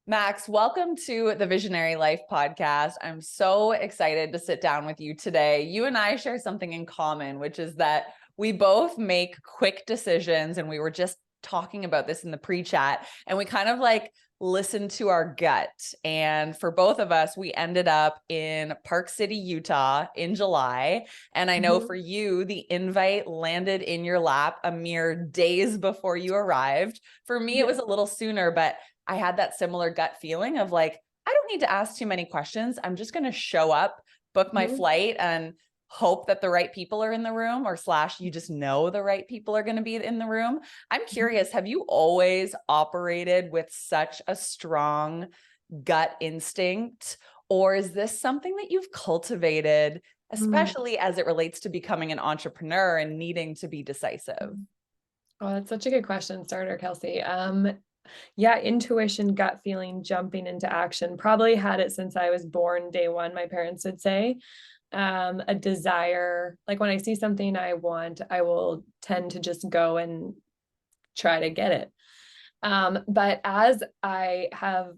Max, welcome to the Visionary Life podcast. I'm so excited to sit down with you today. You and I share something in common, which is that we both make quick decisions. And we were just talking about this in the pre-chat, and we kind of like listen to our gut. And for both of us, we ended up in Park City, Utah in July. And I know for you, the invite landed in your lap a mere days before you arrived. For me, it was a little sooner, but I had that similar gut feeling of like, I don't need to ask too many questions. I'm just going to show up, book my flight, and hope that the right people are in the room, or / you just know the right people are going to be in the room. I'm curious, have you always operated with such a strong gut instinct, or is this something that you've cultivated, especially as it relates to becoming an entrepreneur and needing to be decisive? Oh, that's such a good question starter, Kelsey. Yeah, intuition, gut feeling, jumping into action. Probably had it since I was born, day one, my parents would say. A desire, like when I see something I want, I will tend to just go and try to get it. But as I have,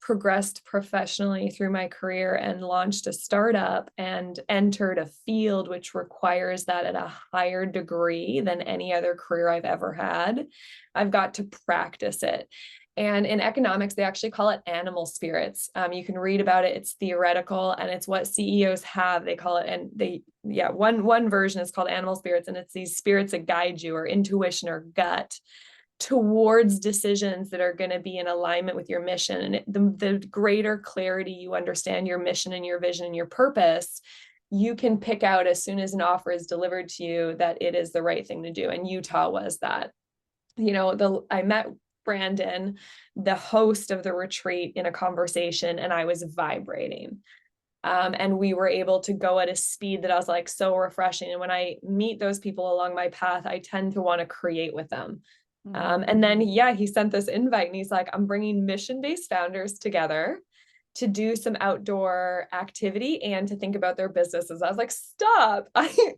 progressed professionally through my career and launched a startup and entered a field which requires that at a higher degree than any other career I've ever had, I've got to practice it. And in economics, they actually call it animal spirits. You can read about it. It's theoretical, and it's what CEOs have. They call it, and one version is called animal spirits, and it's these spirits that guide you, or intuition or gut, towards decisions that are going to be in alignment with your mission. And the greater clarity you understand your mission and your vision and your purpose, you can pick out as soon as an offer is delivered to you that it is the right thing to do. And Utah was that. I met Brandon, the host of the retreat, in a conversation, and I was vibrating. And we were able to go at a speed that I was like so refreshing. And when I meet those people along my path, I tend to want to create with them. And then, he sent this invite, and he's like, I'm bringing mission-based founders together to do some outdoor activity and to think about their businesses. I was like, stop,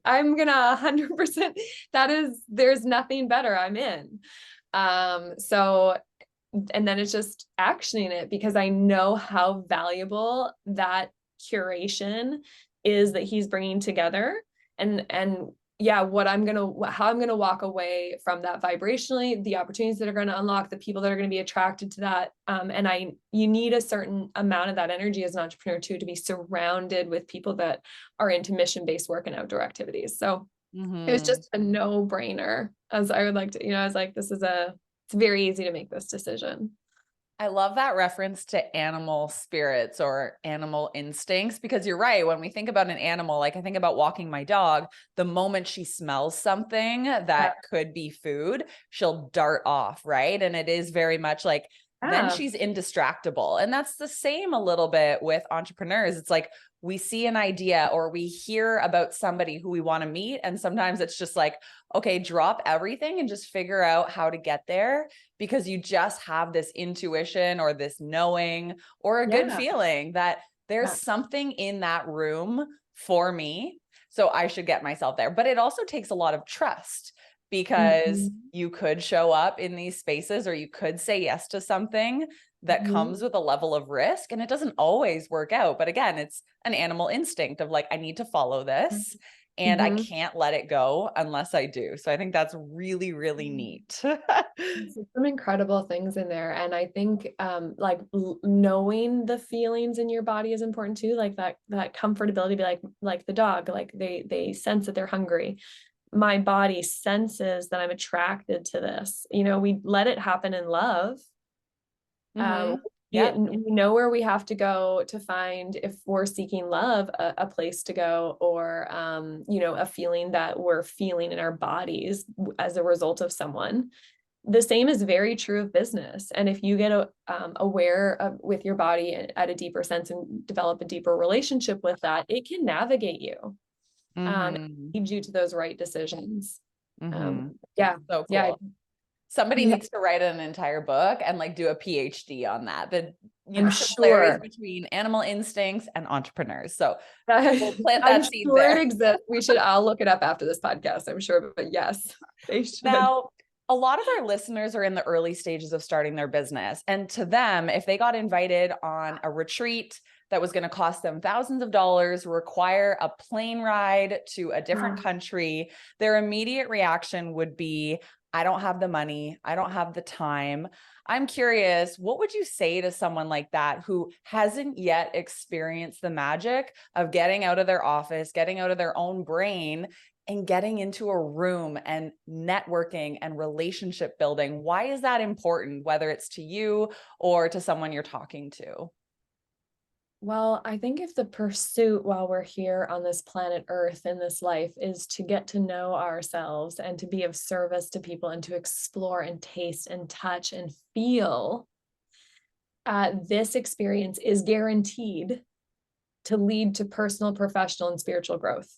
I'm gonna 100%. There's nothing better. I'm in. And then it's just actioning it, because I know how valuable that curation is that he's bringing together. And how I'm going to walk away from that vibrationally, the opportunities that are going to unlock, the people that are going to be attracted to that. You need a certain amount of that energy as an entrepreneur too, to be surrounded with people that are into mission-based work and outdoor activities. So it was just a no-brainer, as I would like to, I was like, it's very easy to make this decision. I love that reference to animal spirits or animal instincts, because you're right. When we think about an animal, like I think about walking my dog, the moment she smells something that could be food, she'll dart off, right? And it is very much like, then she's indistractable. And that's the same a little bit with entrepreneurs. It's like, we see an idea or we hear about somebody who we want to meet. And sometimes it's just like, okay, drop everything and just figure out how to get there, because you just have this intuition or this knowing or a good feeling that there's something in that room for me. So I should get myself there. But it also takes a lot of trust, because you could show up in these spaces, or you could say yes to something that comes with a level of risk, and it doesn't always work out. But again, it's an animal instinct of like, I need to follow this and I can't let it go unless I do. So I think that's really, really neat. Some incredible things in there. And I think knowing the feelings in your body is important too. Like that comfortability, be like the dog, like they sense that they're hungry. My body senses that I'm attracted to this. We let it happen in love. We know where we have to go to find, if we're seeking love, a place to go, or a feeling that we're feeling in our bodies as a result of someone. The same is very true of business. And if you get aware with your body at a deeper sense and develop a deeper relationship with that, it can navigate you, lead you to those right decisions. So cool. Somebody needs to write an entire book and like do a PhD on that. The similarities between animal instincts and entrepreneurs. So we'll plant that seed there. It exists. I'll look it up after this podcast, I'm sure, but yes, they should. Now, a lot of our listeners are in the early stages of starting their business. And to them, if they got invited on a retreat that was going to cost them thousands of dollars, require a plane ride to a different country, their immediate reaction would be, I don't have the money. I don't have the time. I'm curious, what would you say to someone like that who hasn't yet experienced the magic of getting out of their office, getting out of their own brain, and getting into a room and networking and relationship building? Why is that important, whether it's to you or to someone you're talking to? Well, I think if the pursuit while we're here on this planet Earth in this life is to get to know ourselves and to be of service to people and to explore and taste and touch and feel, this experience is guaranteed to lead to personal, professional, and spiritual growth.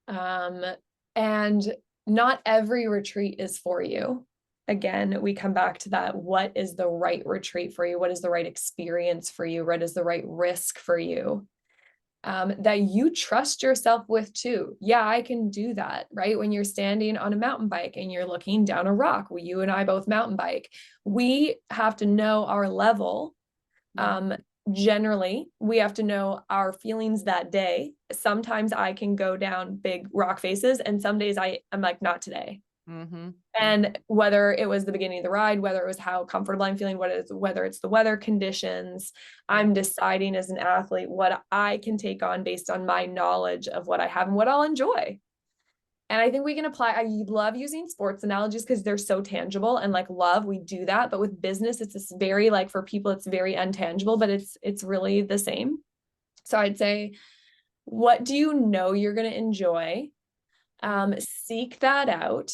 And not every retreat is for you. Again, we come back to that. What is the right retreat for you? What is the right experience for you? What is the right risk for you? That you trust yourself with too. Yeah, I can do that, right? When you're standing on a mountain bike and you're looking down a rock, well, you and I both mountain bike. We have to know our level. Generally, we have to know our feelings that day. Sometimes I can go down big rock faces, and some days I'm like, not today. And whether it was the beginning of the ride, whether it was how comfortable I'm feeling, whether it's the weather conditions, I'm deciding as an athlete what I can take on based on my knowledge of what I have and what I'll enjoy. And I think we can apply, I love using sports analogies because they're so tangible, and like love, we do that. But with business, it's this very, like, for people, it's very untangible, but it's really the same. So I'd say, what do you know you're going to enjoy? Seek that out.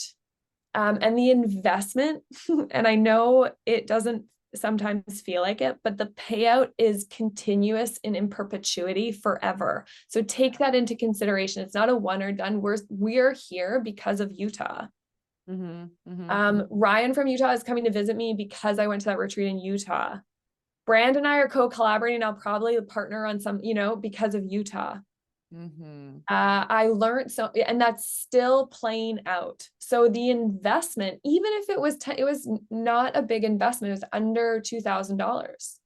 And the investment, and I know it doesn't sometimes feel like it, but the payout is continuous and in perpetuity forever. So take that into consideration. It's not a one or done. We're here because of Utah. Ryan from Utah is coming to visit me because I went to that retreat in Utah. Brand and I are co-collaborating. I'll probably partner on some, because of Utah. I learned so, and that's still playing out. So the investment, even if it was not a big investment, it was under $2,000.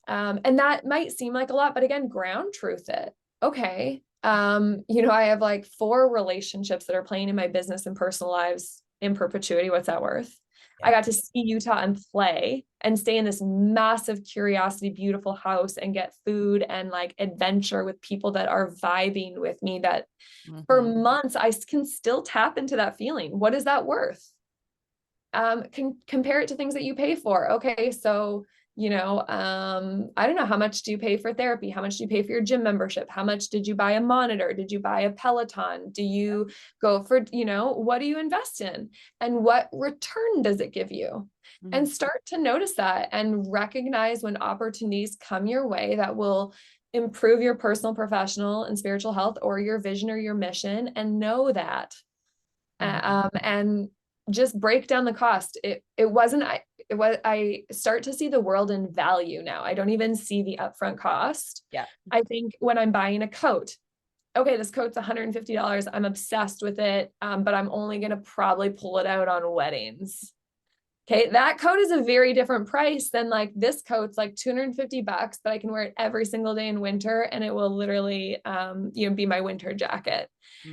And that might seem like a lot, but again, ground truth it. Okay. I have like 4 relationships that are playing in my business and personal lives in perpetuity. What's that worth? I got to see Utah and play and stay in this massive curiosity, beautiful house and get food and like adventure with people that are vibing with me, that for months I can still tap into that feeling. What is that worth? Can compare it to things that you pay for. Okay. So, I don't know, how much do you pay for therapy? How much do you pay for your gym membership? How much did you buy a monitor? Did you buy a Peloton? Do you go for, what do you invest in? And what return does it give you? And start to notice that and recognize when opportunities come your way that will improve your personal, professional, and spiritual health, or your vision or your mission, and know that. And just break down the cost. I start to see the world in value now. I don't even see the upfront cost. I think when I'm buying a coat, okay, this coat's $150. I'm obsessed with it. But I'm only going to probably pull it out on weddings. Okay. That coat is a very different price than like this coat's like $250, but I can wear it every single day in winter. And it will literally, be my winter jacket.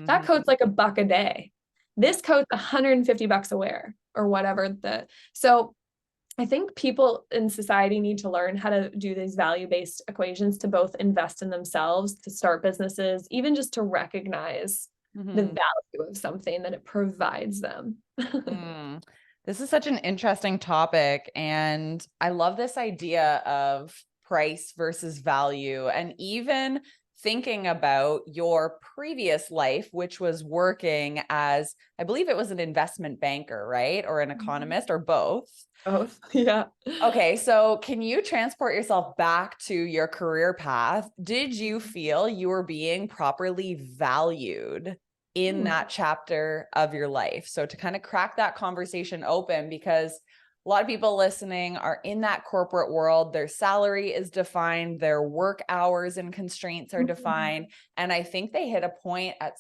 That coat's like $1 a day. This coat's $150 a wear, or whatever. So I think people in society need to learn how to do these value-based equations to both invest in themselves, to start businesses, even just to recognize the value of something that it provides them. This is such an interesting topic. And I love this idea of price versus value. And even thinking about your previous life, which was working as, I believe it was an investment banker, right? Or an economist, or both. Both. Yeah. Okay. So can you transport yourself back to your career path? Did you feel you were being properly valued in that chapter of your life? So to kind of crack that conversation open, because a lot of people listening are in that corporate world. Their salary is defined, their work hours and constraints are defined. And I think they hit a point at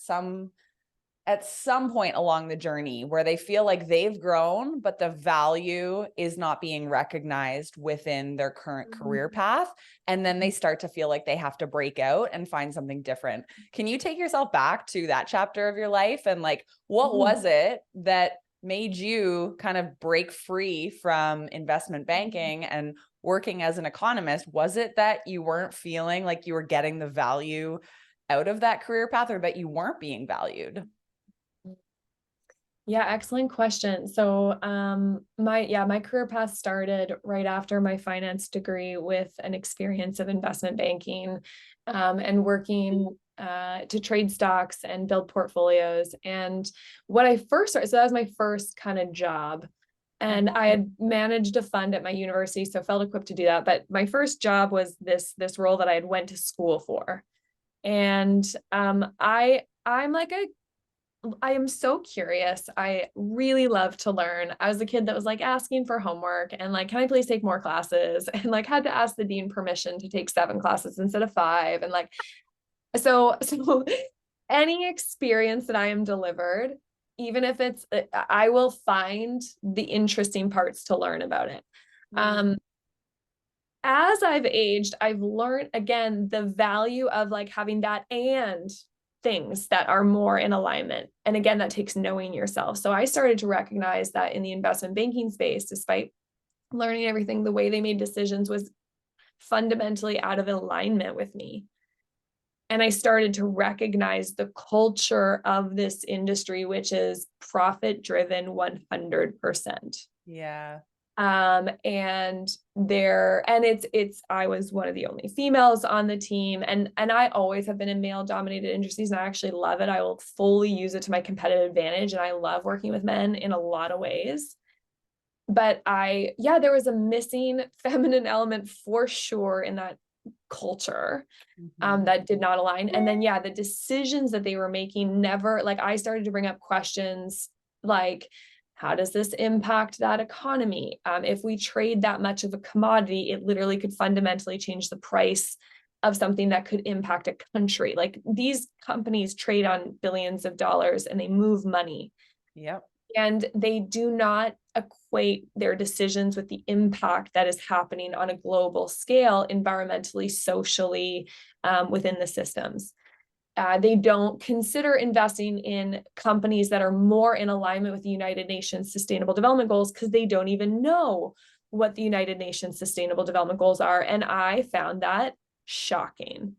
at some point along the journey where they feel like they've grown, but the value is not being recognized within their current career path. And then they start to feel like they have to break out and find something different. Can you take yourself back to that chapter of your life? And like, what was it that made you kind of break free from investment banking and working as an economist? Was it that you weren't feeling like you were getting the value out of that career path, or that you weren't being valued? Yeah, excellent question. So, my career path started right after my finance degree with an experience of investment banking, and working to trade stocks and build portfolios. And what I first started, so that was my first kind of job. And I had managed a fund at my university, so felt equipped to do that. But my first job was this role that I had went to school for. And I am so curious. I really love to learn. I was the kid that was like asking for homework and like, can I please take more classes? And like had to ask the dean permission to take 7 classes instead of 5. And like, so any experience that I am delivered, even if it's, I will find the interesting parts to learn about it. As I've aged, I've learned again the value of like having that and things that are more in alignment. And again, that takes knowing yourself. So I started to recognize that in the investment banking space, despite learning everything, the way they made decisions was fundamentally out of alignment with me. And I started to recognize the culture of this industry, which is profit driven 100%. Yeah. And I was one of the only females on the team, and I always have been in male dominated industries, and I actually love it. I will fully use it to my competitive advantage, and I love working with men in a lot of ways. But there was a missing feminine element for sure in that culture, that did not align. And then, the decisions that they were making never, like, I started to bring up questions like, how does this impact that economy? If we trade that much of a commodity, it literally could fundamentally change the price of something that could impact a country. Like, these companies trade on billions of dollars and they move money. Yep. And they do not equate their decisions with the impact that is happening on a global scale, environmentally, socially, within the systems. They don't consider investing in companies that are more in alignment with the United Nations Sustainable Development Goals because they don't even know what the United Nations Sustainable Development Goals are. And I found that shocking.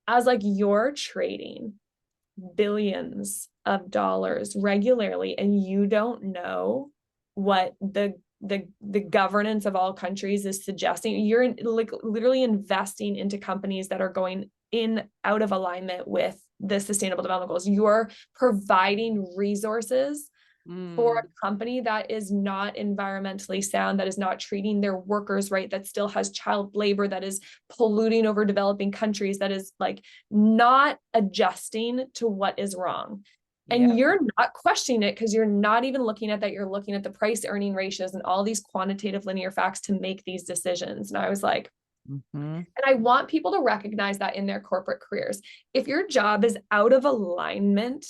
I was like, you're trading billions of dollars regularly, and you don't know what the governance of all countries is suggesting. You're like literally investing into companies that are going out of alignment with the Sustainable Development Goals. You're providing resources for a company that is not environmentally sound, that is not treating their workers right, that still has child labor, that is polluting over developing countries, that is like not adjusting to what is wrong. And you're not questioning it because you're not even looking at that. You're looking at the price earning ratios and all these quantitative linear facts to make these decisions. And I was like, and I want people to recognize that in their corporate careers. If your job is out of alignment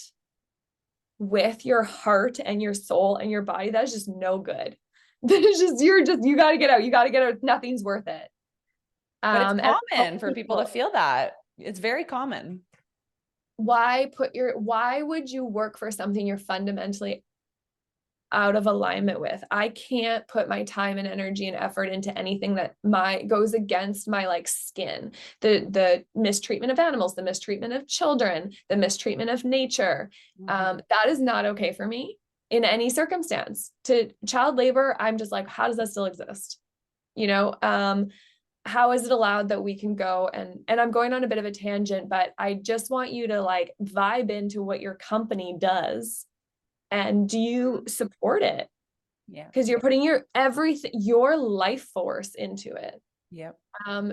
with your heart and your soul and your body, that's just no good. You got to get out. You got to get out. Nothing's worth it. But it's common for people to feel that. It's very common. Why would you work for something you're fundamentally out of alignment with? I can't put my time and energy and effort into anything that goes against my like skin. The mistreatment of animals, the mistreatment of children, the mistreatment of nature. That is not okay for me in any circumstance. To child labor, I'm just like, how does that still exist? How is it allowed that we can go and I'm going on a bit of a tangent, but I just want you to like vibe into what your company does. And do you support it? Yeah. Because you're putting your life force into it. Yep.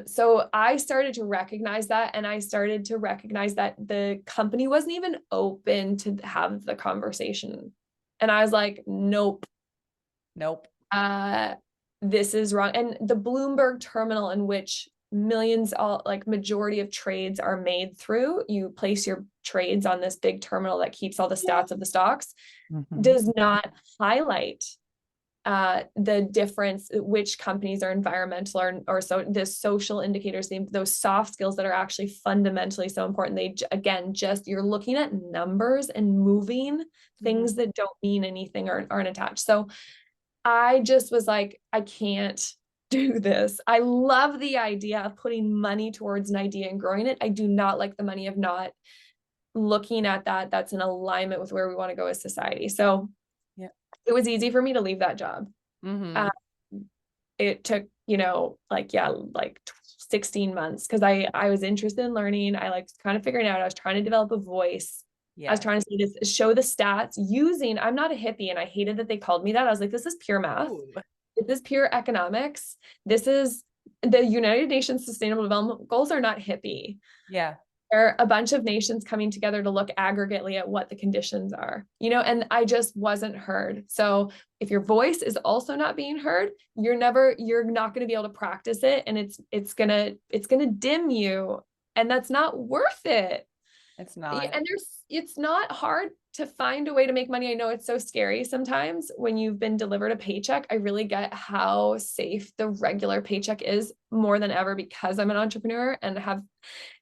So I started to recognize that, and I started to recognize that the company wasn't even open to have the conversation. And I was like, nope. This is wrong. And the Bloomberg terminal in which millions, all like majority of trades are made through. You place your trades on this big terminal that keeps all the stats of the stocks, does not highlight the difference, which companies are environmental or so the social indicators, those soft skills that are actually fundamentally so important. They, again, just, you're looking at numbers and moving things that don't mean anything or aren't attached. So I just was like, I can't do this. I love the idea of putting money towards an idea and growing it. I do not like the money of not looking at that. That's in alignment with where we want to go as society. So it was easy for me to leave that job. It took, like 16 months because I was interested in learning. I like kind of figuring out, I was trying to develop a voice. I was trying to see this, show the stats using, I'm not a hippie and I hated that they called me that. I was like, this is pure math. This is pure economics. This is the United Nations Sustainable Development Goals are not hippie. They're a bunch of nations coming together to look aggregately at what the conditions are, and I just wasn't heard. So if your voice is also not being heard, you're not going to be able to practice it. And it's going to dim you, and that's not worth it. It's not. And it's not hard to find a way to make money. I know it's so scary sometimes when you've been delivered a paycheck. I really get how safe the regular paycheck is more than ever because I'm an entrepreneur and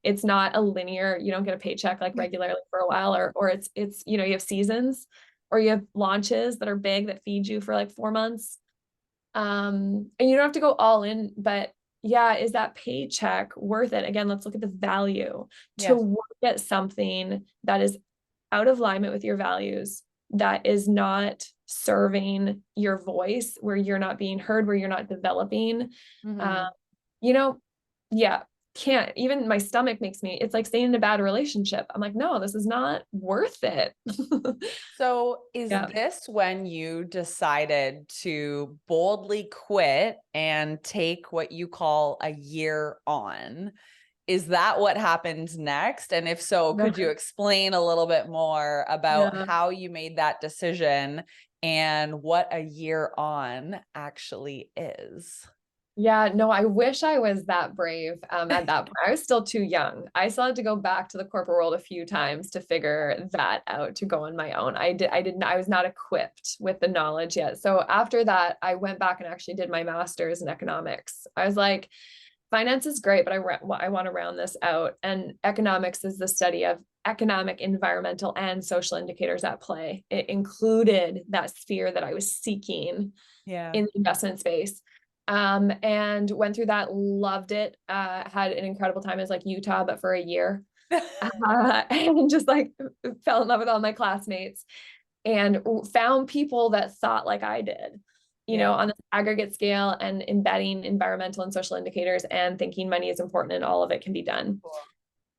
it's not a linear, you don't get a paycheck like regularly for a while, or it's, you have seasons or you have launches that are big that feed you for like 4 months. And you don't have to go all in, but is that paycheck worth it? Again, let's look at the value to work at something that is out of alignment with your values, that is not serving your voice, where you're not being heard, where you're not developing. Can't even, my stomach makes me, it's like staying in a bad relationship. I'm like, no, this is not worth it. So is this when you decided to boldly quit and take what you call a year on? Is that what happened next? And if so, could you explain a little bit more about how you made that decision and what a year on actually is? Yeah, no, I wish I was that brave at that point. I was still too young. I still had to go back to the corporate world a few times to figure that out, to go on my own. I was not equipped with the knowledge yet. So after that, I went back and actually did my master's in economics. I was like, finance is great, but I want to round this out. And economics is the study of economic, environmental, and social indicators at play. It included that sphere that I was seeking in the investment space. And went through that, loved it, had an incredible time. It was like Utah, but for a year. And just like fell in love with all my classmates and found people that thought like I did, on this aggregate scale, and embedding environmental and social indicators and thinking money is important and all of it can be done.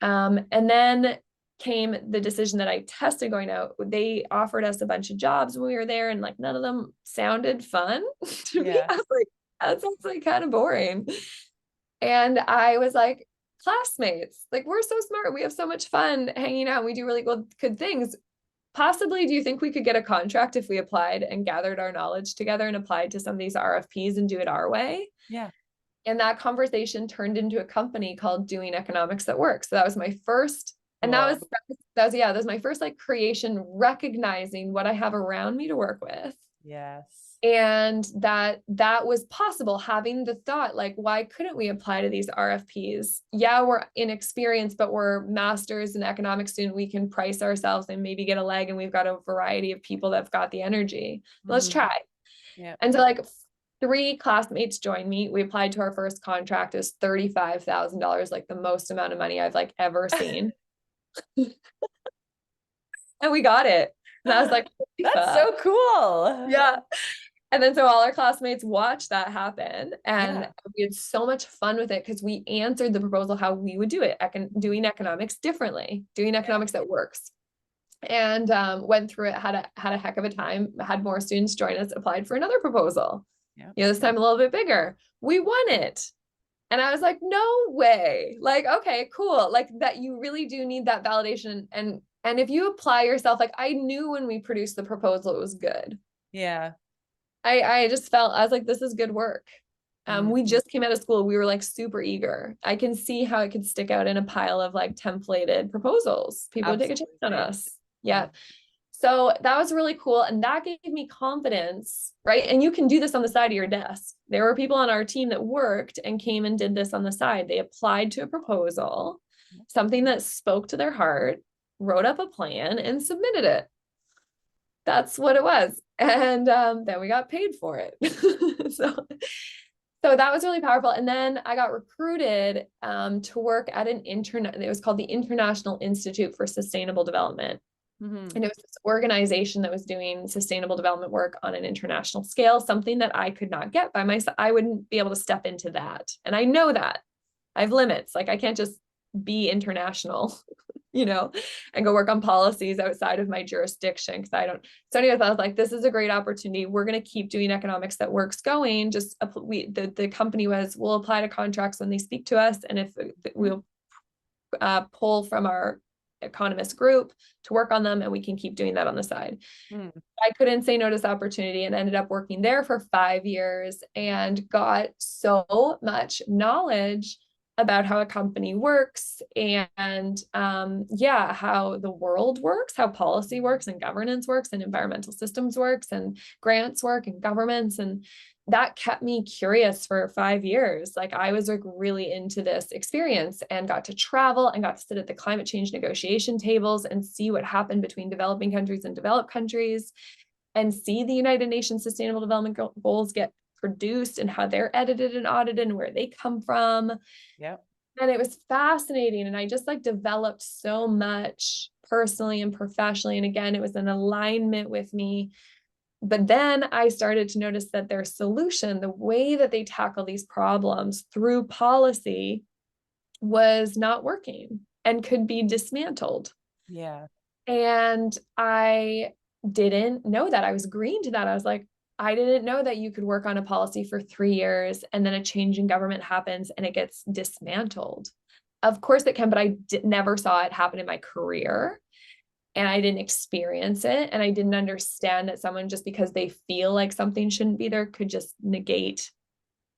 And then came the decision that I tested going out. They offered us a bunch of jobs when we were there, and like none of them sounded fun to me. I was like, that sounds like kind of boring. And I was like, classmates, like we're so smart. We have so much fun hanging out. We do really good things. Possibly, do you think we could get a contract if we applied and gathered our knowledge together and applied to some of these RFPs and do it our way? And that conversation turned into a company called Doing Economics That Works. So that was my first, and that was my first like creation, recognizing what I have around me to work with. And that was possible, having the thought, like, why couldn't we apply to these RFPs? Yeah, we're inexperienced, but we're masters in economics student. We can price ourselves and maybe get a leg, and we've got a variety of people that've got the energy. Let's try. And so like 3 classmates joined me. We applied to our first contract. It was $35,000, like the most amount of money I've like ever seen. And we got it. And I was like, that's so cool. And then so all our classmates watched that happen, and we had so much fun with it because we answered the proposal how we would do it, doing economics differently, doing economics that works. And went through it, had a heck of a time, had more students join us, applied for another proposal. This time a little bit bigger. We won it. And I was like, no way. Like, okay, cool. Like that, you really do need that validation. And if you apply yourself, like I knew when we produced the proposal, it was good. I just felt, I was like, this is good work. We just came out of school. We were like super eager. I can see how it could stick out in a pile of like templated proposals. People would take a chance on us. Yeah. So that was really cool. And that gave me confidence, right? And you can do this on the side of your desk. There were people on our team that worked and came and did this on the side. They applied to a proposal, something that spoke to their heart, wrote up a plan and submitted it. That's what it was. And then we got paid for it. So that was really powerful. And then I got recruited to work at it was called the International Institute for Sustainable Development. And it was this organization that was doing sustainable development work on an international scale, something that I could not get by myself. I wouldn't be able to step into that. And I know that I have limits. Like I can't just be international, and go work on policies outside of my jurisdiction. So anyways, I was like, this is a great opportunity. We're going to keep doing economics that works going. The company we'll apply to contracts when they speak to us. And if we'll pull from our economist group to work on them, and we can keep doing that on the side. I couldn't say no to this opportunity and ended up working there for 5 years and got so much knowledge about how a company works and how the world works, how policy works and governance works and environmental systems works and grants work and governments. And that kept me curious for 5 years. Like I was like really into this experience and got to travel and got to sit at the climate change negotiation tables and see what happened between developing countries and developed countries and see the United Nations Sustainable Development Goals get produced and how they're edited and audited and where they come from. Yep. And it was fascinating. And I just like developed so much personally and professionally. And again, it was an alignment with me. But then I started to notice that their solution, the way that they tackle these problems through policy, was not working and could be dismantled. Yeah. And I didn't know that. I was green to that. I was like, I didn't know that you could work on a policy for 3 years and then a change in government happens and it gets dismantled. Of course it can, but I never saw it happen in my career. And I didn't experience it. And I didn't understand that someone, just because they feel like something shouldn't be there, could just negate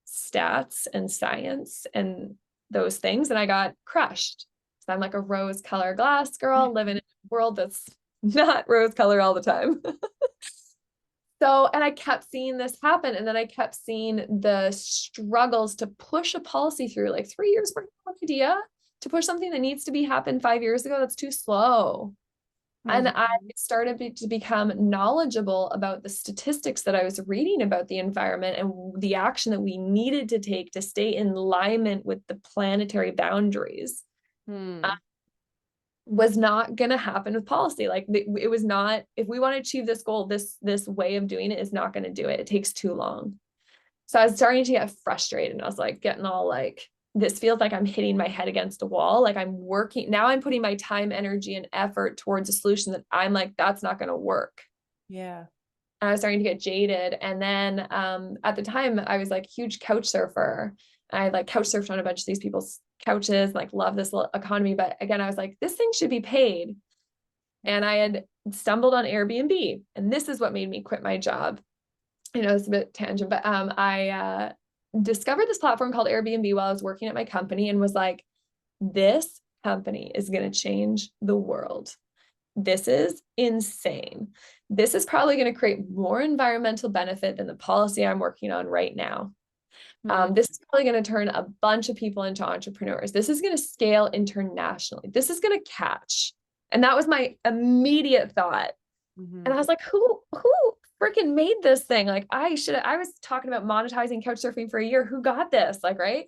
stats and science and those things. And I got crushed. So I'm like a rose colored glass girl living in a world that's not rose color all the time. And I kept seeing this happen. And then I kept seeing the struggles to push a policy through, like 3 years for an idea to push something that needs to be happened 5 years ago. That's too slow. And I started to become knowledgeable about the statistics that I was reading about the environment and the action that we needed to take to stay in alignment with the planetary boundaries. Was not going to happen with policy. Like it was not, if we want to achieve this goal, this way of doing it is not going to do it. It takes too long. So I was starting to get frustrated and I was like getting all like, this feels like I'm hitting my head against a wall. Like I'm working now, I'm putting my time, energy, and effort towards a solution that I'm like, that's not going to work. Yeah. And I was starting to get jaded. And then at the time I was like huge couch surfer. I like couch surfed on a bunch of these people's couches, like love this little economy. But again, I was like, this thing should be paid. And I had stumbled on AirBNB. And this is what made me quit my job. It's a bit tangent, but I discovered this platform called AirBNB while I was working at my company and was like, this company is going to change the world. This is insane. This is probably going to create more environmental benefit than the policy I'm working on right now. This is probably going to turn a bunch of people into entrepreneurs. This is going to scale internationally. This is going to catch. And that was my immediate thought. And I was like, who freaking made this thing? Like I was talking about monetizing couch surfing for a year. Who got this? Like, right.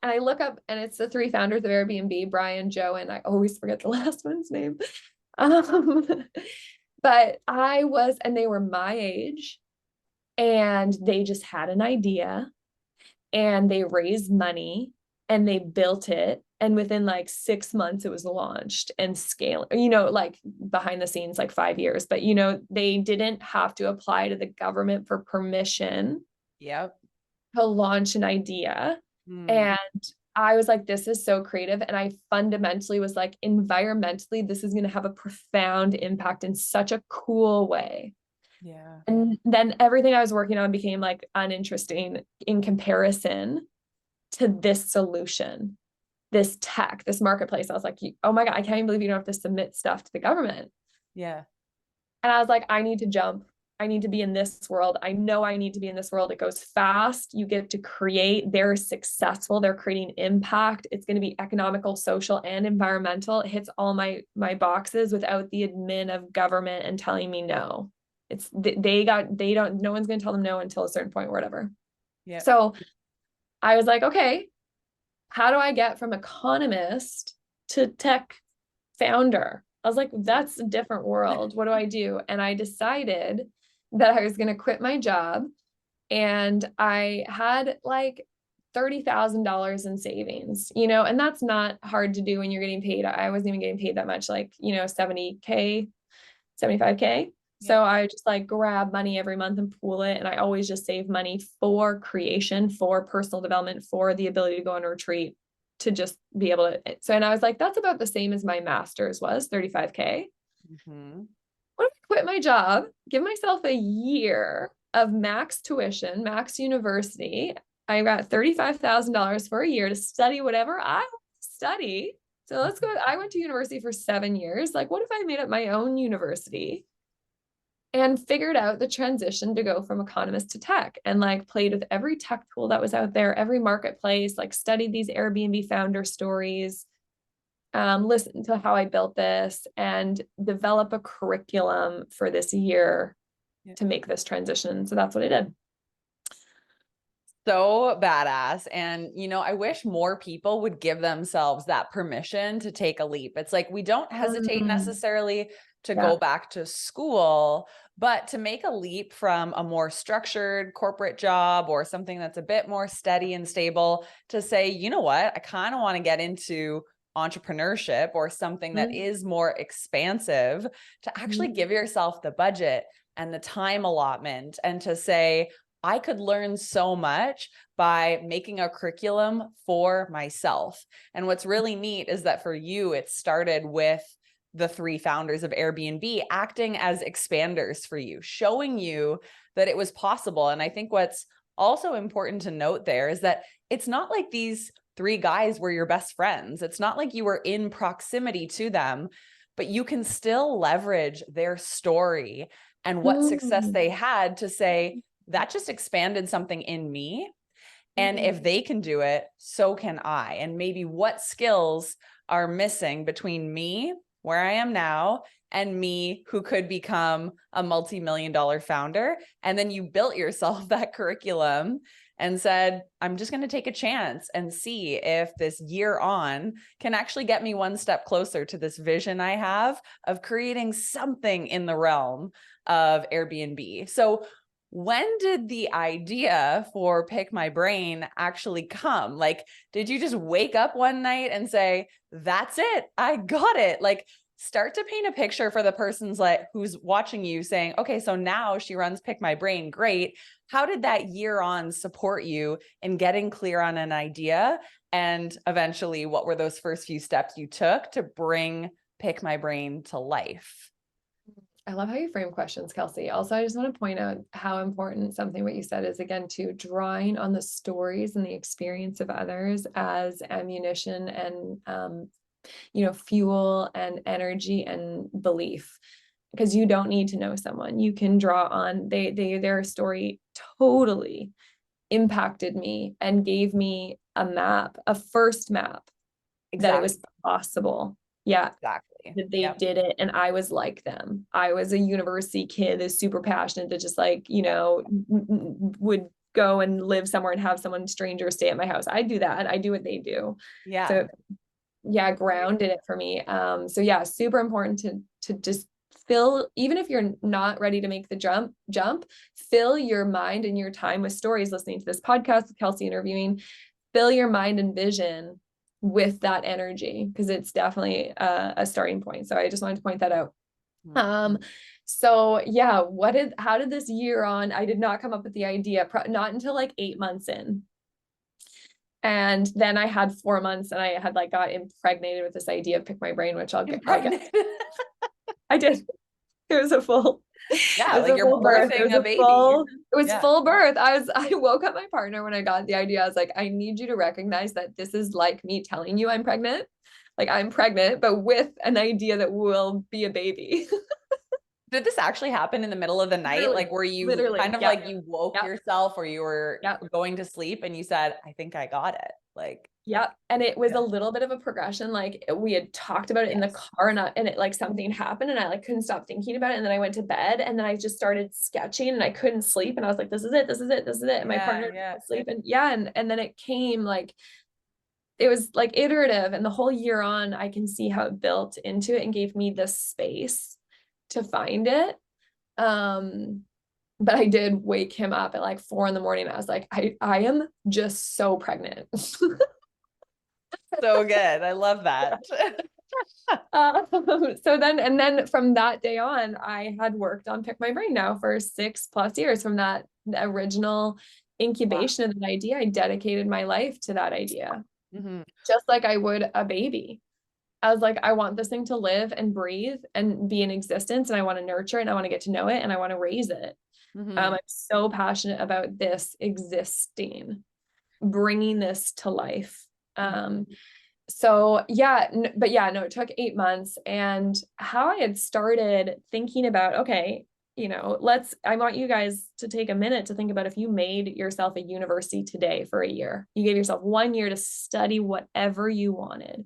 And I look up and it's the 3 founders of AirBNB, Brian, Joe, and I always forget the last one's name. But and they were my age and they just had an idea and they raised money and they built it. And within like 6 months, it was launched and scaling, like behind the scenes, like 5 years, but, they didn't have to apply to the government for permission to launch an idea. And I was like, this is so creative. And I fundamentally was like, environmentally, this is going to have a profound impact in such a cool way. Yeah. And then everything I was working on became like uninteresting in comparison to this solution, this tech, this marketplace. I was like, oh my God, I can't even believe you don't have to submit stuff to the government. Yeah. And I was like, I need to jump. I need to be in this world. I know I need to be in this world. It goes fast. You get to create. They're successful. They're creating impact. It's going to be economical, social, and environmental. It hits all my boxes without the admin of government and telling me no. It's no one's going to tell them no until a certain point or whatever. Yeah. So I was like, okay, how do I get from economist to tech founder? I was like, that's a different world. What do I do? And I decided that I was going to quit my job. And I had like $30,000 in savings, and that's not hard to do when you're getting paid. I wasn't even getting paid that much, like, 70K, 75K. So I just like grab money every month and pool it. And I always just save money for creation, for personal development, for the ability to go on a retreat, to just be able to. So, and I was like, that's about the same as my master's was, 35K. Mm-hmm. What if I quit my job, give myself a year of max tuition, max university? I got $35,000 for a year to study whatever I want to study. So let's go. I went to university for 7 years. Like, what if I made up my own university and figured out the transition to go from economist to tech, and like played with every tech tool that was out there, every marketplace, like studied these Airbnb founder stories, listen to how I built this, and develop a curriculum for this year to make this transition. So that's what I did. So badass. And, I wish more people would give themselves that permission to take a leap. It's like, we don't hesitate necessarily to go back to school, but to make a leap from a more structured corporate job or something that's a bit more steady and stable, to say, you know what, I kind of want to get into entrepreneurship or something that is more expansive, to actually give yourself the budget and the time allotment, and to say, I could learn so much by making a curriculum for myself. And what's really neat is that for you, it started with the 3 founders of Airbnb acting as expanders for you, showing you that it was possible. And I think what's also important to note there is that it's not like these 3 guys were your best friends. It's not like you were in proximity to them, but you can still leverage their story and what success they had to say, that just expanded something in me. And if they can do it, so can I. And maybe what skills are missing between me, where I am now, and me, who could become a multi-million-dollar founder. And then you built yourself that curriculum and said, I'm just going to take a chance and see if this year on can actually get me one step closer to this vision I have of creating something in the realm of Airbnb. So when did the idea for Pick My Brain actually come? Like, did you just wake up one night and say, that's it, I got it? Like, start to paint a picture for the person's who's watching you, saying, okay, so now she runs Pick My Brain. Great. How did that year on support you in getting clear on an idea? And eventually, what were those first few steps you took to bring Pick My Brain to life? I love how you frame questions, Kelsey. Also, I just want to point out how important something what you said is, again, to drawing on the stories and the experience of others as ammunition and, fuel and energy and belief. Because you don't need to know someone. You can draw on their story totally impacted me and gave me a first map that it was possible. Yeah. Exactly. That they did it, and I was like them. I was a university kid that's super passionate, that just would go and live somewhere and have someone stranger stay at my house. I do that. I do what they do. Yeah. So grounded it for me. So yeah, super important to just fill, even if you're not ready to make the jump, fill your mind and your time with stories, listening to this podcast with Kelsey, interviewing, fill your mind and vision with that energy, because it's definitely a starting point. So I just wanted to point that out. So yeah, how did this year on, I did not come up with the idea, not until like 8 months in. And then I had 4 months and I had got impregnated with this idea of Pick My Brain, which I'll get. I did. It was a full Yeah, It was like a you're full birth. birthing a baby. It was Yeah. full birth. I woke up my partner when I got the idea. I was like, I need you to recognize that this is like me telling you I'm pregnant. Like I'm pregnant, but with an idea that will be a baby. Did this actually happen in the middle of the night? Literally, Like, were you literally. kind of Yeah. like you woke Yeah. yourself or you were Yeah. going to sleep and you said, I think I got it. Like, Yeah. And it was yeah. a little bit of a progression. Like we had talked about it in the Yes. car and it like something happened and I like couldn't stop thinking about it. And then I went to bed and then I just started sketching and I couldn't sleep. And I was like, this is it, this is it, this is it. And my partner Yeah. couldn't sleep. And yeah. And then it came like, it was like iterative. And the whole year on, I can see how it built into it and gave me the space to find it. But I did wake him up at like 4 a.m. I was like, I am just so pregnant. So good. I love that. So then from that day on, I had worked on Pick My Brain now for 6+ years. From that original incubation of the idea, I dedicated my life to that idea, just like I would a baby. I was like, I want this thing to live and breathe and be in existence, and I want to nurture it, and I want to get to know it, and I want to raise it. I'm so passionate about this existing, bringing this to life. So yeah, but yeah, no, it took 8 months. And how I had started thinking about, okay, I want you guys to take a minute to think about if you made yourself a university today for a year, you gave yourself 1 year to study whatever you wanted,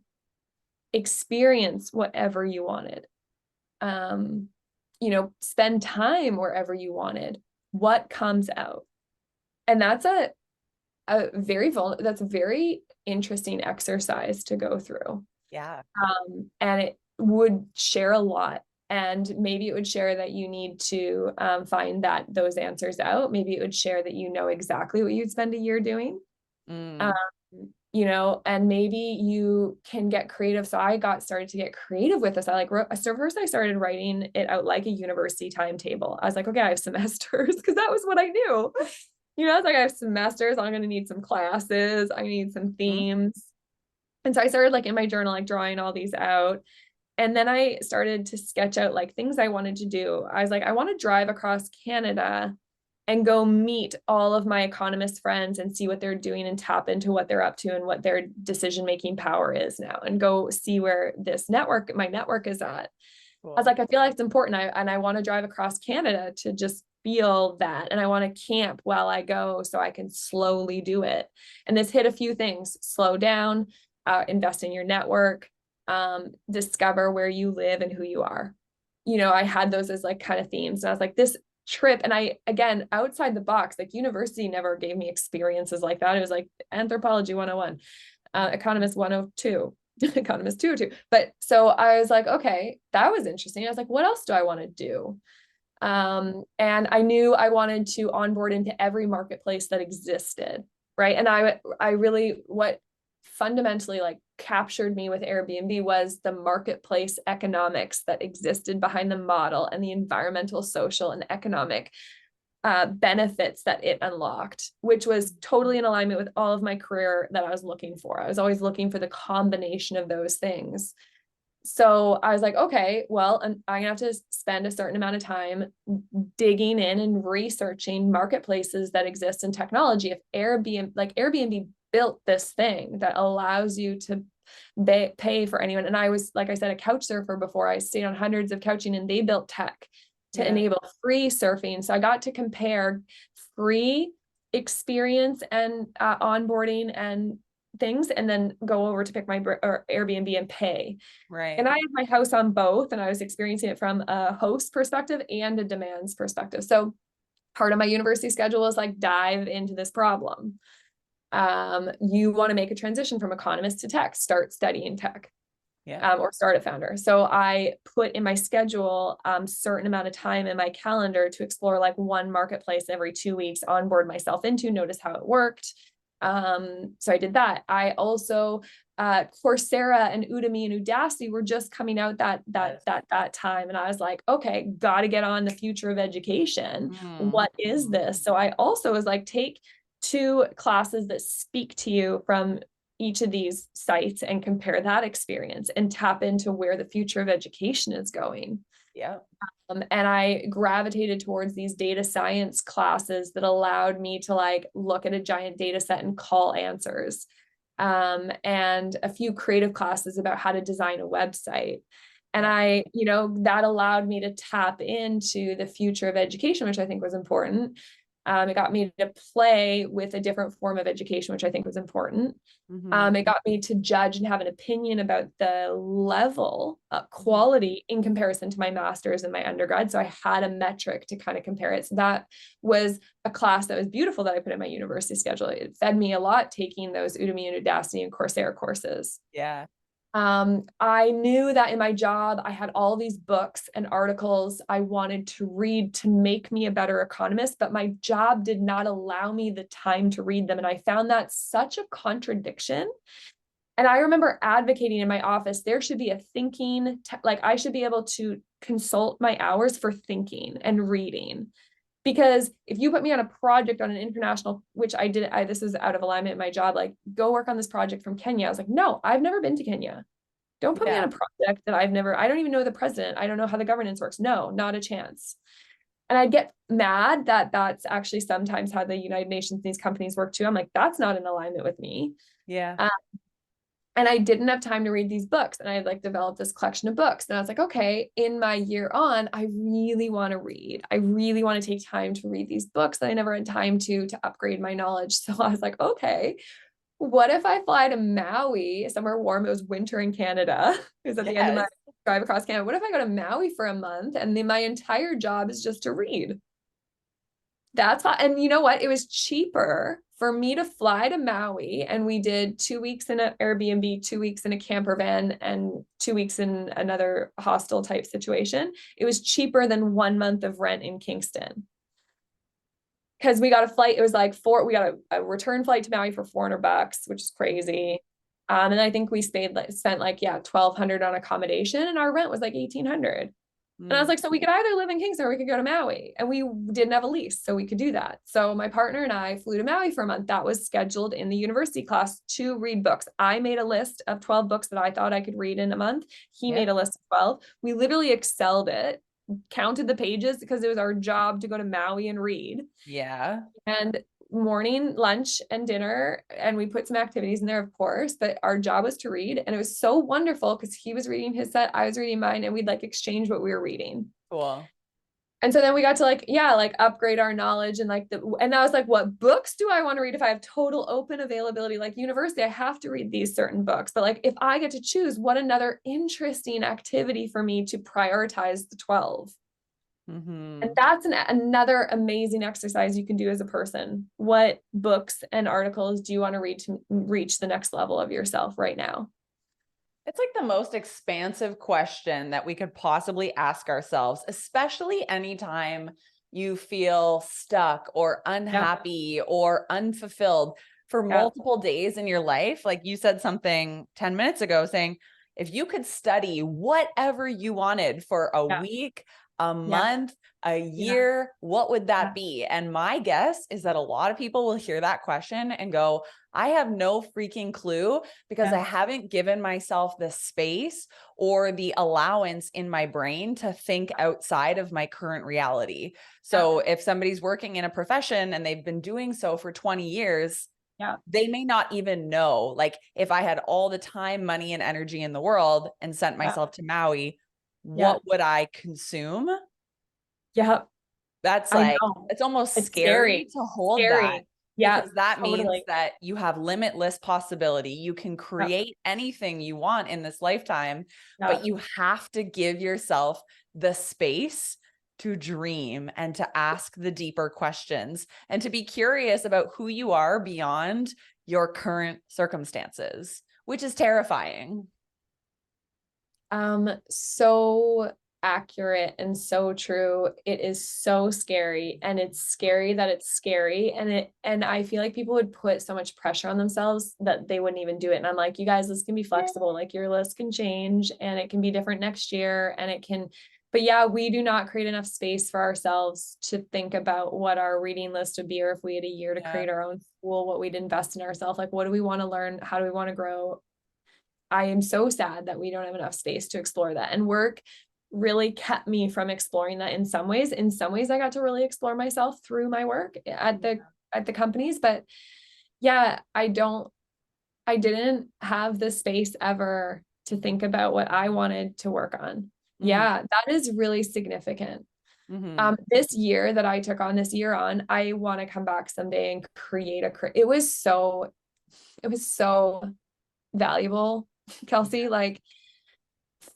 experience whatever you wanted, spend time wherever you wanted, what comes out? And that's a very interesting exercise to go through. Yeah. And it would share a lot. And maybe it would share that you need to find those answers out. Maybe it would share that you know exactly what you'd spend a year doing. And maybe you can get creative. So I started to get creative with this. First I started writing it out like a university timetable. I was like, okay, I have semesters, because that was what I knew. I was like, I have semesters, I'm going to need some classes, I need some themes. And so I started like in my journal, like drawing all these out. And then I started to sketch out like things I wanted to do. I was like, I want to drive across Canada and go meet all of my economist friends and see what they're doing and tap into what they're up to and what their decision-making power is now, and go see where my network is at. Cool. I was like, I feel like it's important. I want to drive across Canada to just feel that. And I want to camp while I go so I can slowly do it. And this hit a few things: slow down, invest in your network, discover where you live and who you are. I had those as like kind of themes. And I was like, this trip, and I, again, outside the box, like university never gave me experiences like that. It was like anthropology 101, economist 102, economist 202. But so I was like, okay, that was interesting. I was like, what else do I want to do? And I knew I wanted to onboard into every marketplace that existed, right? And I really, what fundamentally like captured me with Airbnb was the marketplace economics that existed behind the model, and the environmental, social, and economic benefits that it unlocked, which was totally in alignment with all of my career that I was looking for. I was always looking for the combination of those things. So I was like, okay, well, I'm gonna have to spend a certain amount of time digging in and researching marketplaces that exist in technology. If Airbnb built this thing that allows you to pay for anyone. And I was, like I said, a couch surfer before. I stayed on hundreds of couching, and they built tech to enable free surfing. So I got to compare free experience and onboarding and things, and then go over to Pick My or Airbnb and pay. Right. And I had my house on both, and I was experiencing it from a host perspective and a demands perspective. So part of my university schedule was like, dive into this problem. You want to make a transition from economist to tech, start studying tech. Or startup founder. So I put in my schedule certain amount of time in my calendar to explore like one marketplace every 2 weeks, onboard myself into, notice how it worked. So I did that. I also Coursera and Udemy and Udacity were just coming out that time, and I was like, okay, got to get on the future of education. What is this? So I also was like, take 2 classes that speak to you from each of these sites and compare that experience and tap into where the future of education is going. Yeah. And I gravitated towards these data science classes that allowed me to like look at a giant data set and call answers. And a few creative classes about how to design a website. And Yeah. that allowed me to tap into the future of education, which I think was important. It got me to play with a different form of education, which I think was important. Mm-hmm. It got me to judge and have an opinion about the level Mm-hmm. quality in comparison to my master's and my undergrad. So I had a metric to kind of compare it. So that was a class that was beautiful that I put in my university schedule. It fed me a lot taking those Udemy and Udacity and Coursera courses. Yeah. I knew that in my job, I had all these books and articles I wanted to read to make me a better economist, but my job did not allow me the time to read them. And I found that such a contradiction. And I remember advocating in my office, there should be a thinking, like I should be able to consult my hours for thinking and reading. Because if you put me on a project on an international, which I did, this is out of alignment in my job, like go work on this project from Kenya. I was like, no, I've never been to Kenya. Don't put me on Yeah. a project that I don't even know the president. I don't know how the governance works. No, not a chance. And I get mad that that's actually sometimes how the United Nations, these companies work too. I'm like, that's not in alignment with me. Yeah. Um, and I didn't have time to read these books. And I had like developed this collection of books. And I was like, okay, in my year on, I really want to read. I really want to take time to read these books that I never had time to upgrade my knowledge. So I was like, okay, what if I fly to Maui, somewhere warm? It was winter in Canada. It was at the end of my Yes. drive across Canada. What if I go to Maui for a month and then my entire job is just to read? That's how, and you know what? It was cheaper for me to fly to Maui, and we did 2 weeks in an Airbnb, 2 weeks in a camper van, and 2 weeks in another hostel type situation. It was cheaper than 1 month of rent in Kingston. Because we got a flight, it was like we got a return flight to Maui for $400, which is crazy. And I think we spent like, yeah, 1,200 on accommodation, and our rent was like 1,800. And I was Mm. like, so we could either live in Kingston or we could go to Maui. And we didn't have a lease, so we could do that. So my partner and I flew to Maui for a month. That was scheduled in the university class to read books. I made a list of 12 books that I thought I could read in a month. He Yeah. made a list of 12. We literally excelled it, counted the pages because it was our job to go to Maui and read. Yeah. And morning, lunch, and dinner. And we put some activities in there, of course, but our job was to read. And it was so wonderful because he was reading his set, I was reading mine, and we'd like exchange what we were reading. Cool. And so then we got to like, yeah, like upgrade our knowledge and and I was like, what books do I want to read if I have total open availability? Like university, I have to read these certain books. But like, if I get to choose, what another interesting activity for me to prioritize the 12. And Mm-hmm. that's another amazing exercise you can do as a person. What books and articles do you want to read to reach the next level of yourself right now? It's like the most expansive question that we could possibly ask ourselves, especially anytime you feel stuck or Yeah, unhappy or unfulfilled for yeah, multiple days in your life. Like you said something 10 minutes ago saying, if you could study whatever you wanted for a yeah, week, a yeah, month, a yeah, year, what would that yeah, be? And my guess is that a lot of people will hear that question and go, I have no freaking clue because I yeah, haven't given myself the space or the allowance in my brain to think outside of my current reality. yeah, So if somebody's working in a profession and they've been doing so for 20 years, yeah, they may not even know, like if I had all the time, money, and energy in the world and sent yeah, myself to Maui, yeah, what would I consume? yeah. That's I like, know. it's almost It's scary scary. to hold that Scary. Yeah, because that means totally. that you have limitless possibility. You can Yeah, create anything you want in this lifetime, yeah, but you have to give yourself the space to dream and to ask the deeper questions and to be curious about who you are beyond your current circumstances, which is terrifying. So accurate and so true. It is so scary, and it's scary that it's scary. And I feel like people would put so much pressure on themselves that they wouldn't even do it. And I'm like, you guys, this can be flexible. Like your list can change and it can be different next year, and it can, but yeah, we do not create enough space for ourselves to think about what our reading list would be, or if we had a year to Yeah. create our own school, what we'd invest in ourselves. Like, what do we want to learn? How do we want to grow? I am so sad that we don't have enough space to explore that. And work, really kept me from exploring that in some ways. In some ways, I got to really explore myself through my work at the companies. But yeah, I didn't have the space ever to think about what I wanted to work on. Yeah, that is really significant. This year that I took on this year on, I want to come back someday and create it was so valuable, Kelsey, like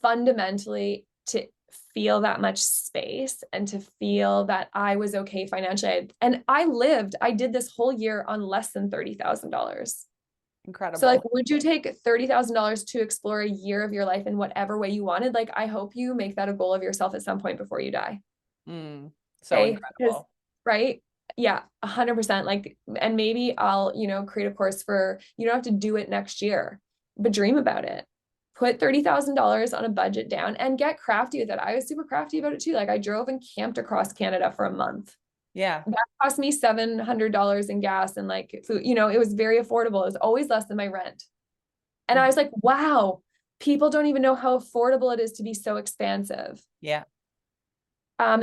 fundamentally to feel that much space and to feel that I was okay financially. And I did this whole year on less than $30,000. Incredible. So like, would you take $30,000 to explore a year of your life in whatever way you wanted? Like, I hope you make that a goal of yourself at some point before you die. So incredible. Right? Yeah, 100%. Like, and maybe I'll, create a course for, you don't have to do it next year, but dream about it. Put $30,000 on a budget down and get crafty with it. I was super crafty about it too. Like I drove and camped across Canada for a month. Yeah. That cost me $700 in gas and like food, it was very affordable. It was always less than my rent. And I was like, wow, people don't even know how affordable it is to be so expansive. Yeah.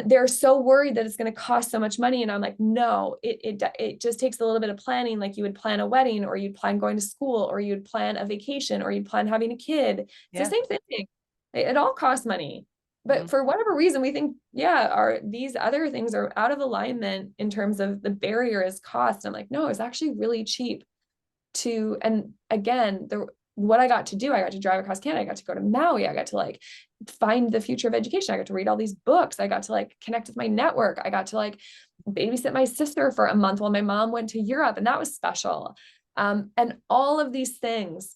They're so worried that it's going to cost so much money. And I'm like, no, it just takes a little bit of planning. Like you would plan a wedding, or you'd plan going to school, or you'd plan a vacation, or you'd plan having a kid. It's the same thing. It all costs money. But for whatever reason, we think, these other things are out of alignment in terms of the barrier is cost. I'm like, no, it's actually really cheap and again, what I got to do, I got to drive across Canada. I got to go to Maui. I got to like find the future of education. I got to read all these books. I got to like connect with my network. I got to like babysit my sister for a month while my mom went to Europe. And that was special. And all of these things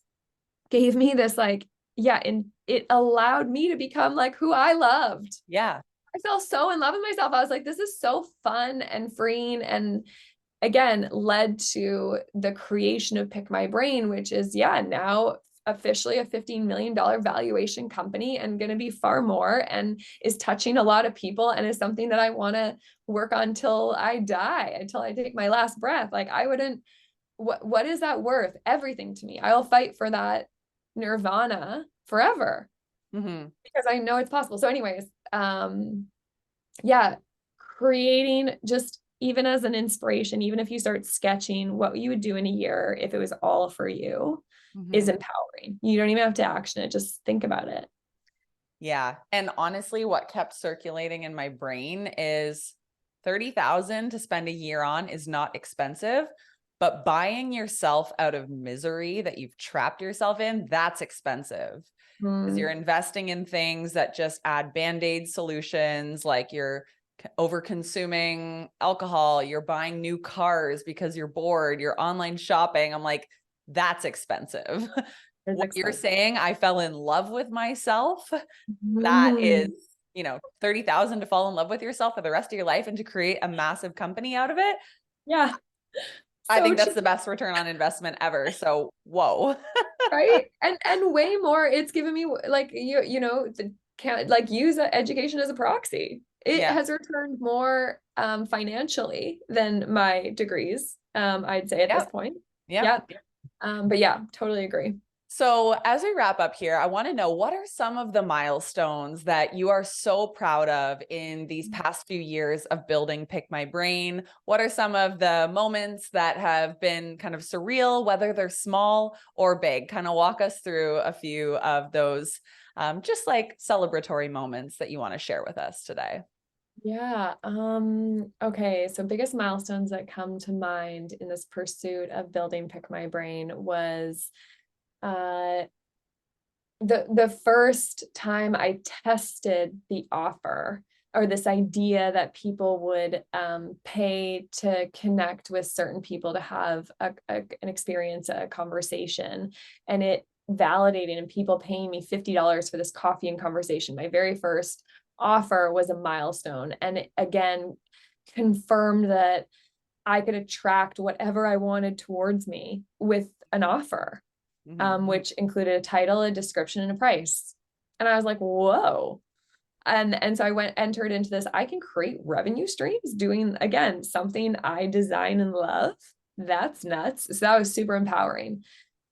gave me this and it allowed me to become like who I loved. Yeah. I fell so in love with myself. I was like, this is so fun and freeing, and again, led to the creation of Pick My Brain, which is now officially a $15 million valuation company and going to be far more, and is touching a lot of people, and is something that I want to work on till I die, until I take my last breath. Like what is that worth? Everything to me. I'll fight for that nirvana forever because I know it's possible. So anyways, creating just even as an inspiration, even if you start sketching what you would do in a year if it was all for you, is empowering. You don't even have to action it. Just think about it. Yeah. And honestly, what kept circulating in my brain is 30,000 to spend a year on is not expensive, but buying yourself out of misery that you've trapped yourself in, that's expensive. Because you're investing in things that just add Band-Aid solutions, like you're over consuming alcohol, you're buying new cars because you're bored, you're online shopping. I'm like, that's expensive. What you're saying, I fell in love with myself. That is, 30,000 to fall in love with yourself for the rest of your life and to create a massive company out of it. Yeah. I think that's the best return on investment ever. So, whoa. Right. And way more, it's given me like, use education as a proxy. It has returned more financially than my degrees, I'd say at this point. But yeah, totally agree. So as we wrap up here, I want to know, what are some of the milestones that you are so proud of in these past few years of building Pick My Brain? What are some of the moments that have been kind of surreal, whether they're small or big? Kind of walk us through a few of those just like celebratory moments that you want to share with us today. Yeah. Okay. So biggest milestones that come to mind in this pursuit of building Pick My Brain was the first time I tested the offer, or this idea that people would pay to connect with certain people to have an experience, a conversation, and it validating, and people paying me $50 for this coffee and conversation. My very first offer was a milestone, and it, again, confirmed that I could attract whatever I wanted towards me with an offer. Which included a title, a description, and a price. And I was like, whoa. And so I entered into this. I can create revenue streams doing, again, something I design and love. That's nuts. So that was super empowering.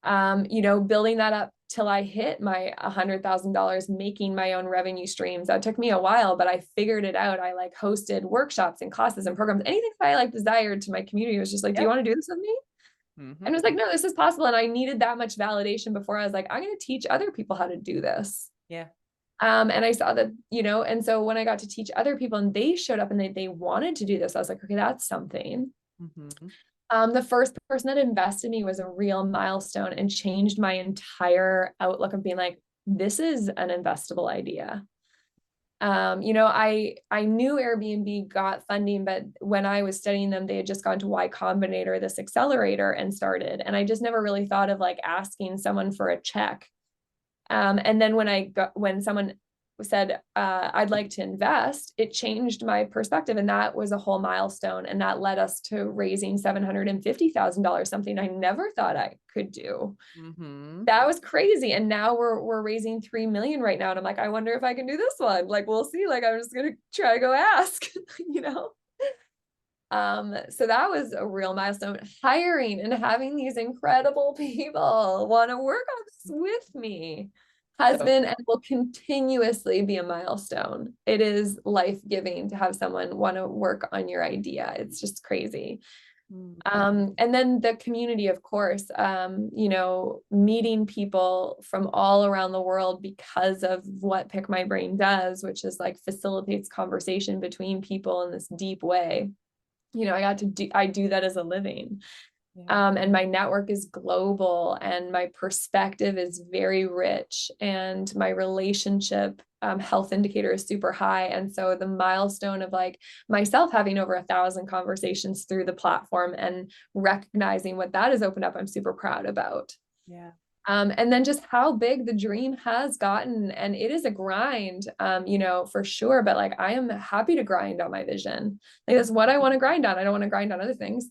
Building that up till I hit my $100,000 making my own revenue streams. That took me a while, but I figured it out. I like hosted workshops and classes and programs, anything that I like desired to my community. Was just like, do you want to do this with me? And it was like, no, this is possible. And I needed that much validation before I was like, I'm going to teach other people how to do this. Yeah. And I saw that, and so when I got to teach other people and they showed up and they wanted to do this, I was like, okay, that's something. The first person that invested in me was a real milestone and changed my entire outlook of being like, this is an investable idea. I knew Airbnb got funding, but when I was studying them, they had just gone to Y Combinator, this accelerator, and started. And I just never really thought of like asking someone for a check. And then when someone said, I'd like to invest, it changed my perspective. And that was a whole milestone. And that led us to raising $750,000, something I never thought I could do. That was crazy. And now we're raising 3 million right now. And I'm like, I wonder if I can do this one. Like, we'll see. Like, I'm just going to try to go ask, So that was a real milestone. Hiring and having these incredible people want to work on this with me has been and will continuously be a milestone. It is life-giving to have someone want to work on your idea. It's just crazy. And then the community, of course, meeting people from all around the world because of what Pick My Brain does, which is like facilitates conversation between people in this deep way. I do that as a living. And my network is global and my perspective is very rich and my relationship health indicator is super high. And so the milestone of like myself having over 1,000 conversations through the platform and recognizing what that has opened up, I'm super proud about. And then just how big the dream has gotten. And it is a grind, for sure. But like, I am happy to grind on my vision. Like, that's what I want to grind on. I don't want to grind on other things.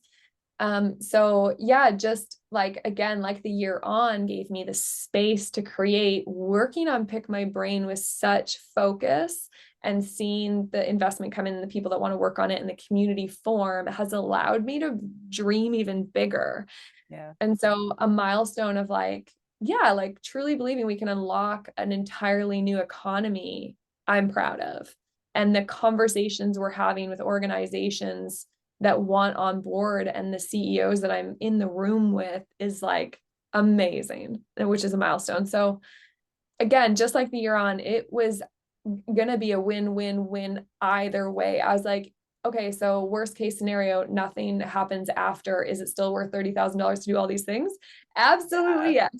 So yeah, just like, again, like the year on gave me the space to create, working on Pick My Brain with such focus and seeing the investment come in and the people that want to work on it and the community form has allowed me to dream even bigger. And so a milestone of like truly believing we can unlock an entirely new economy, I'm proud of. And the conversations we're having with organizations that want on board and the CEOs that I'm in the room with is like amazing, which is a milestone. So again, just like the year on, it was going to be a win-win-win either way. I was like, okay, so worst case scenario, nothing happens after. Is it still worth $30,000 to do all these things? Absolutely, yes.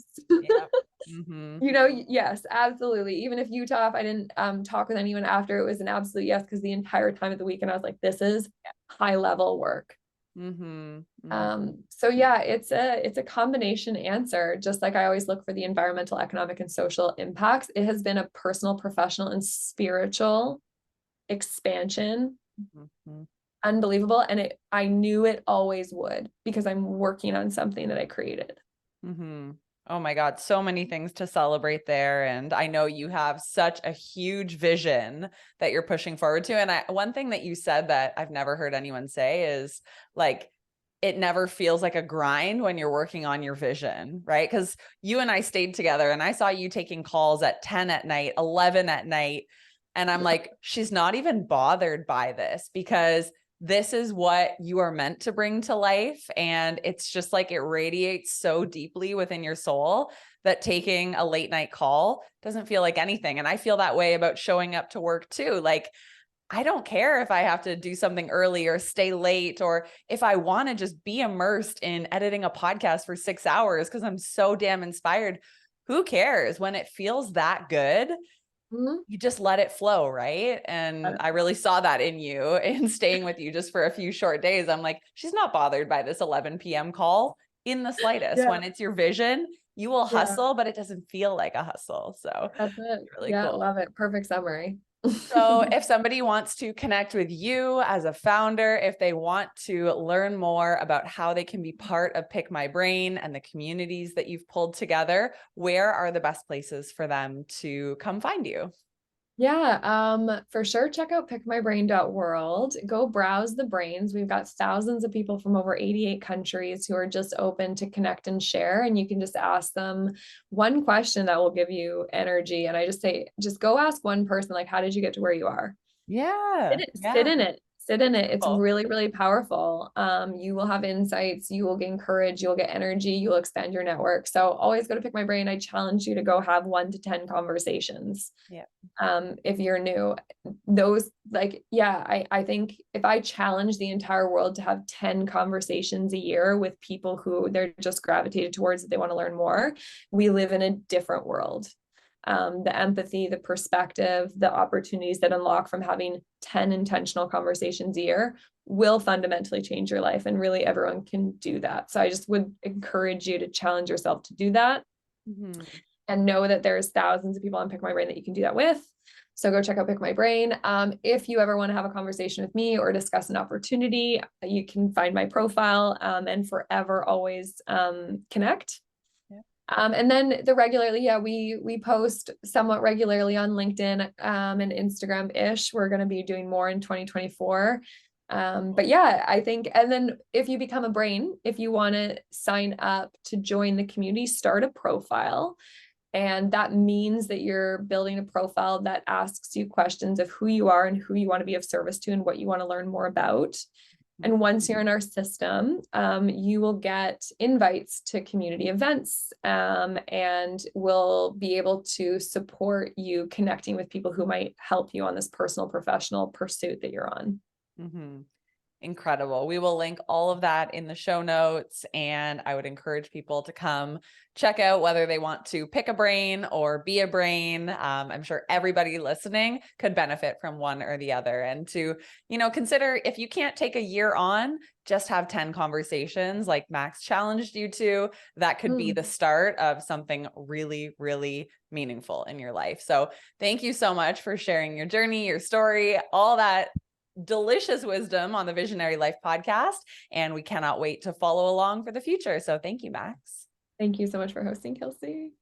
Yes, absolutely. Even if Utah, if I didn't talk with anyone after, it was an absolute yes, because the entire time of the weekend I was like, this is high level work. So yeah, it's a combination answer. Just like I always look for the environmental, economic, and social impacts. It has been a personal, professional, and spiritual expansion. Unbelievable. And I knew it always would, because I'm working on something that I created. Oh my God, so many things to celebrate there. And I know you have such a huge vision that you're pushing forward to. And one thing that you said that I've never heard anyone say is like, it never feels like a grind when you're working on your vision, right? Because you and I stayed together and I saw you taking calls at 10 at night, 11 at night. And I'm like, she's not even bothered by this, because this is what you are meant to bring to life. And it's just like, it radiates so deeply within your soul that taking a late night call doesn't feel like anything. And I feel that way about showing up to work too. Like, I don't care if I have to do something early or stay late, or if I want to just be immersed in editing a podcast for 6 hours because I'm so damn inspired. Who cares? When it feels that good, you just let it flow, right? And I really saw that in you in staying with you just for a few short days. I'm like, she's not bothered by this 11 p.m. call in the slightest. When it's your vision, you will hustle, but it doesn't feel like a hustle. So that's it. Really cool. Love it. Perfect summary. So if somebody wants to connect with you as a founder, if they want to learn more about how they can be part of Pick My Brain and the communities that you've pulled together, where are the best places for them to come find you? Yeah, for sure. Check out pickmybrain.world. Go browse the brains. We've got thousands of people from over 88 countries who are just open to connect and share. And you can just ask them one question that will give you energy. And I just say, just go ask one person, like, how did you get to where you are? Yeah. Sit in it. Sit in it. It's Cool. really, really powerful. You will have insights, you will gain courage, you'll get energy, you'll expand your network. So always go to Pick My Brain. I challenge you to go have 1 to 10 conversations. Yeah. If you're new, those like, yeah, I think if I challenge the entire world to have 10 conversations a year with people who they're just gravitated towards that they want to learn more, we live in a different world. The empathy, the perspective, the opportunities that unlock from having 10 intentional conversations a year will fundamentally change your life. And really everyone can do that. So I just would encourage you to challenge yourself to do that. Mm-hmm. And know that there's thousands of people on Pick My Brain that you can do that with. So go check out Pick My Brain. If you ever want to have a conversation with me or discuss an opportunity, you can find my profile and forever always connect. And then we post somewhat regularly on LinkedIn and Instagram-ish. We're going to be doing more in 2024. But yeah, I think, and then if you become a brain, if you want to sign up to join the community, start a profile. And that means that you're building a profile that asks you questions of who you are and who you want to be of service to and what you want to learn more about. And once you're in our system, you will get invites to community events and we'll be able to support you connecting with people who might help you on this personal, professional pursuit that you're on. Mm-hmm. Incredible. We will link all of that in the show notes, and I would encourage people to come check out whether they want to pick a brain or be a brain. I'm sure everybody listening could benefit from one or the other, and to, consider if you can't take a year on, just have 10 conversations like Max challenged you to. That could be the start of something really, really meaningful in your life. So thank you so much for sharing your journey, your story, all that delicious wisdom on the Visionary Life podcast. And we cannot wait to follow along for the future. So thank you, Max. Thank you so much for hosting, Kelsey.